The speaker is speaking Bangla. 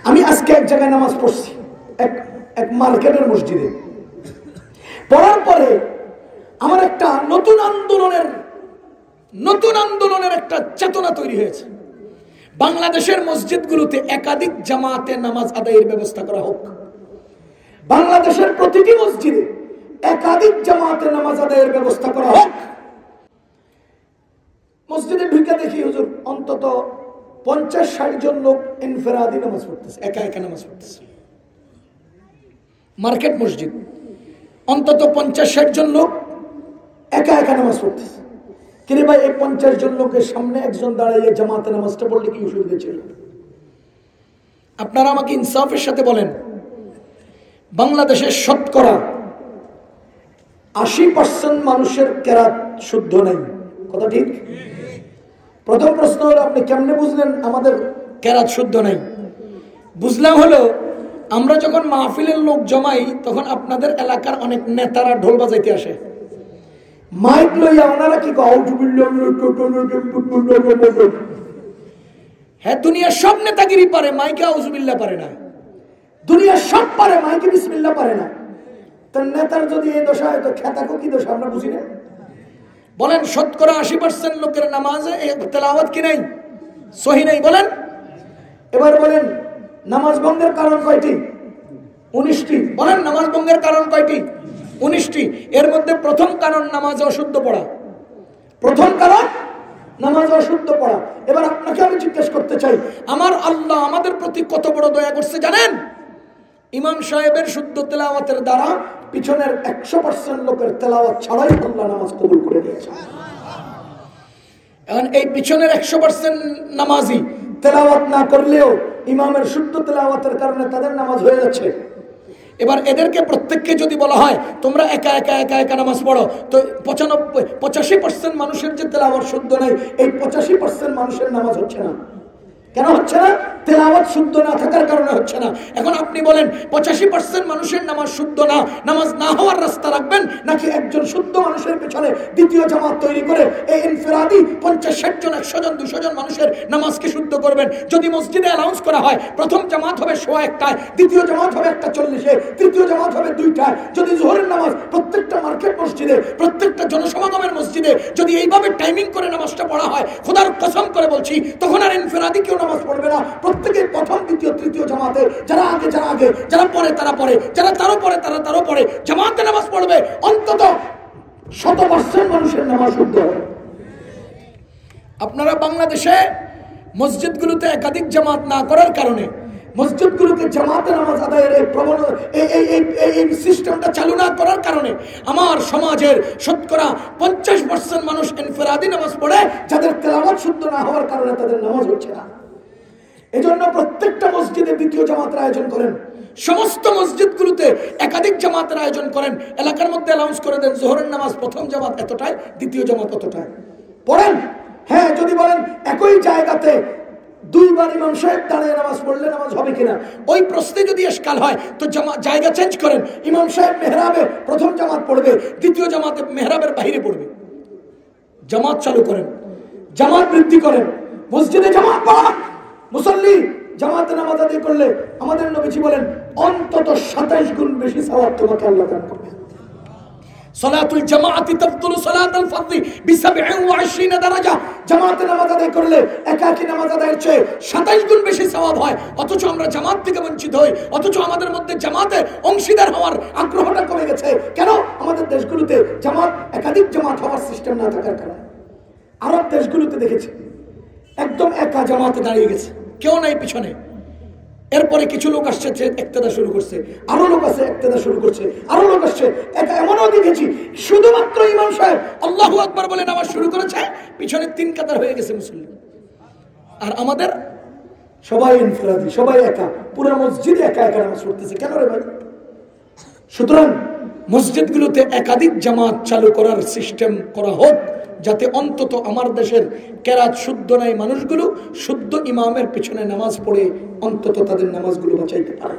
আমি আজকে এক জায়গায় নামাজ পড়ছি, এক মার্কেটের মসজিদে। পড়ার পরে আমার একটা নতুন আন্দোলনের একটা চেতনা তৈরি হয়েছে। বাংলাদেশের মসজিদগুলোতে একাধিক জামাতে নামাজ আদায়ের ব্যবস্থা করা হোক। বাংলাদেশের প্রতিটি মসজিদে একাধিক জামাতে নামাজ আদায়ের ব্যবস্থা করা হোক। মসজিদে ঢুকে দেখি হুজুর অন্তত 50-60 জন লোক ইনফিরাদি নামাজ পড়তেছে, একা একা নামাজ পড়তেছে। মার্কেট মসজিদ, অন্তত 50-60 জন লোক একা একা নামাজ পড়তেছে। কিরে ভাই, এই 50 জন লোকের সামনে একজন দাঁড়িয়ে জামাতে নামাজটা পড়লে কি অসুবিধা ছিল? আপনারা আমাকে ইনসাফের সাথে বলেন, বাংলাদেশের শতকরা 80% মানুষের কেরাত শুদ্ধ নাই, কথা ঠিক? প্রথম প্রশ্ন হলো, আপনি কেমনে বুঝলেন আমাদের কেরাত শুদ্ধ নাই? বুঝলাম হলো, আমরা যখন মাহফিলের লোক জমাই তখন আপনাদের এলাকার অনেক নেতারা ঢোল বাজাইতে আসে, মাইক লইয়া ওনারা কি হ্যাঁ, দুনিয়ার সব নেতাগিরি পারে, মাইকে আউযুবিল্লাহ পারে না। দুনিয়ার সব পারে, মাইকে বিসমিল্লাহ পারে না। তার নেতার যদি এই দশা হয় তো খেতাকো কি দশা আমরা বুঝি না? বলেন, শতকরা 80% লোকের নামাজে তেলাওয়াত কি নাই? সহি নাই। বলেন, এবার বলেন নামাজ ভঙ্গের কারণ কয়টি? 19টি। বলেন নামাজ ভঙ্গের কারণ কয়টি? 19টি। এর মধ্যে প্রথম কারণ নামাজ অশুদ্ধ পড়া। প্রথম কারণ নামাজ অশুদ্ধ পড়া। এবার আপনাকে আমি জিজ্ঞেস করতে চাই, আমার আল্লাহ আমাদের প্রতি কত বড় দয়া করছে জানেন? ইমাম সাহেবের শুদ্ধ তেলাওয়াতের দ্বারা পিছনের 100% লোকের তেলাওয়াত ছাড়াই আল্লাহ নামাজ কবুল করে দিয়েছে। এখন এই পিছনের 100% নামাজি তেলাওয়াত না করলেও ইমামের শুদ্ধ তেলাওয়াতের কারণে তাদের নামাজ হয়ে যাচ্ছে। এবার এদেরকে প্রত্যেককে যদি বলা হয় তোমরা একা একা একা একা নামাজ পড়ো, তো 85% মানুষের যে তেলাওয়াত শুদ্ধ নাই, এই 85% মানুষের নামাজ হচ্ছে না। কেন হচ্ছে না? তেলাওয়াত শুদ্ধ না থাকার কারণে হচ্ছে না। এখন আপনি বলেন 85% মানুষের নামাজ শুদ্ধ না, নামাজ না হওয়ার রাস্তা রাখবেন, নাকি একজন শুদ্ধ মানুষের পেছনে দ্বিতীয় জামাত তৈরি করে এই ইনফিরাদি 50-60 জন 100 জন 200 জন মানুষের নামাজকে শুদ্ধ করবেন? যদি মসজিদে অ্যানাউন্স করা হয় প্রথম জামাত হবে 100-1টায়, দ্বিতীয় জামাত হবে 1:40-এ, তৃতীয় জামাত হবে 2টায়, যদি জোহরের নামাজ প্রত্যেকটা মার্কেট মসজিদে, প্রত্যেকটা জনসমাগমের মসজিদে যদি এইভাবে টাইমিং করে নামাজটা পড়া হয়, খোদার কসম করে বলছি তখন আর ইনফিরাদি কেউ নামাজ পড়বে না। প্রত্যেকে প্রথম দ্বিতীয় তৃতীয় জামাতে, যারা আগে যারা পরে তারা পরে, যারা তারও পরে তারও পরে জামাতে নামাজ পড়বে। অন্তত 100% মানুষের নামাজ শুদ্ধ হবে। আপনারা বাংলাদেশে মসজিদগুলোতে একাধিক জামাত না করার কারণে, মসজিদগুলোতে জামাতে নামাজ আদায়ের এই সিস্টেমটা চালু না করার কারণে আমার সমাজের শতকরা 50% মানুষ ইনফিরাদি নামাজ পড়ে, যাদের তেলাওয়াত শুদ্ধ না হওয়ার কারণে তাদের নামাজ হচ্ছে না। এজন্য প্রত্যেকটা মসজিদে দ্বিতীয় জামাতের আয়োজন করেন, সমস্ত মসজিদগুলোতে একাধিক জামাতের আয়োজন করেন, এলাকার মধ্যে অ্যানাউন্স করে দেন জোহরের নামাজ প্রথম জামাত এতটায়, দ্বিতীয় জামাত অতটায় পড়েন। হ্যাঁ, যদি বলেন একই জায়গাতে 2 বার ইমাম সাহেব দাঁড়িয়ে নামাজ পড়লে নামাজ হবে কিনা, ওই প্রশ্নে যদি এশকাল হয় তো জায়গা চেঞ্জ করেন। ইমাম সাহেব মেহরাবে প্রথম জামাত পড়বে, দ্বিতীয় জামাতে মেহরাবের বাইরে পড়বে। জামাত চালু করেন, জামাত বৃদ্ধি করেন, মসজিদে জামাত পড়ান। মুসল্লি জামাতে নামাজ আদায় করলে আমাদের নবীজি বলেন অন্তত 27 গুণ বেশি সওয়াব তোমাকে আল্লাহ দান করবে। সালাতুল জামাআতি তাফদুলু সালাতাল ফারদি বি27 দারাজা। জামাতে নামাজ আদায় করলে একাকী নামাজ আদায়ের চেয়ে 27 গুণ বেশি সওয়াব হয়। অথচ আমরা জামাত থেকে বঞ্চিত হই, অথচ আমাদের মধ্যে জামাতে অংশীদার হওয়ার আগ্রহটা কমে গেছে। কেন? আমাদের দেশগুলোতে জামাত, একাধিক জামাত হওয়ার সিস্টেম না থাকার কারণে। আরব দেশগুলোতে দেখেছি একদম একা জামাতে দাঁড়িয়ে গেছে, কেউ নাই পিছনে। এরপরে কিছু লোক আসছে ইক্তেদা শুরু করছে, আরো লোক আছে ইক্তেদা শুরু করছে, আরো লোক আসছে। এমনও দেখেছি শুধুমাত্র ইমাম সাহেব আল্লাহু আকবার বলে নামাজ শুরু করেছে, পিছনে 3 কাতার হয়ে গেছে মুসল্লি। আর আমাদের সবাই ইনফিরাদি, সবাই একা, পুরো মসজিদে একা একা নামাজ পড়তেছে। কেন রে ভাই? সুতরাং মসজিদগুলোতে একাধিক জামাত চালু করার সিস্টেম করা হোক, যাতে অন্তত আমার দেশের কেরাত শুদ্ধ নাই মানুষগুলো শুদ্ধ ইমামের পিছনে নামাজ পড়ে অন্তত তাদের নামাজগুলো বাঁচাইতে পারে।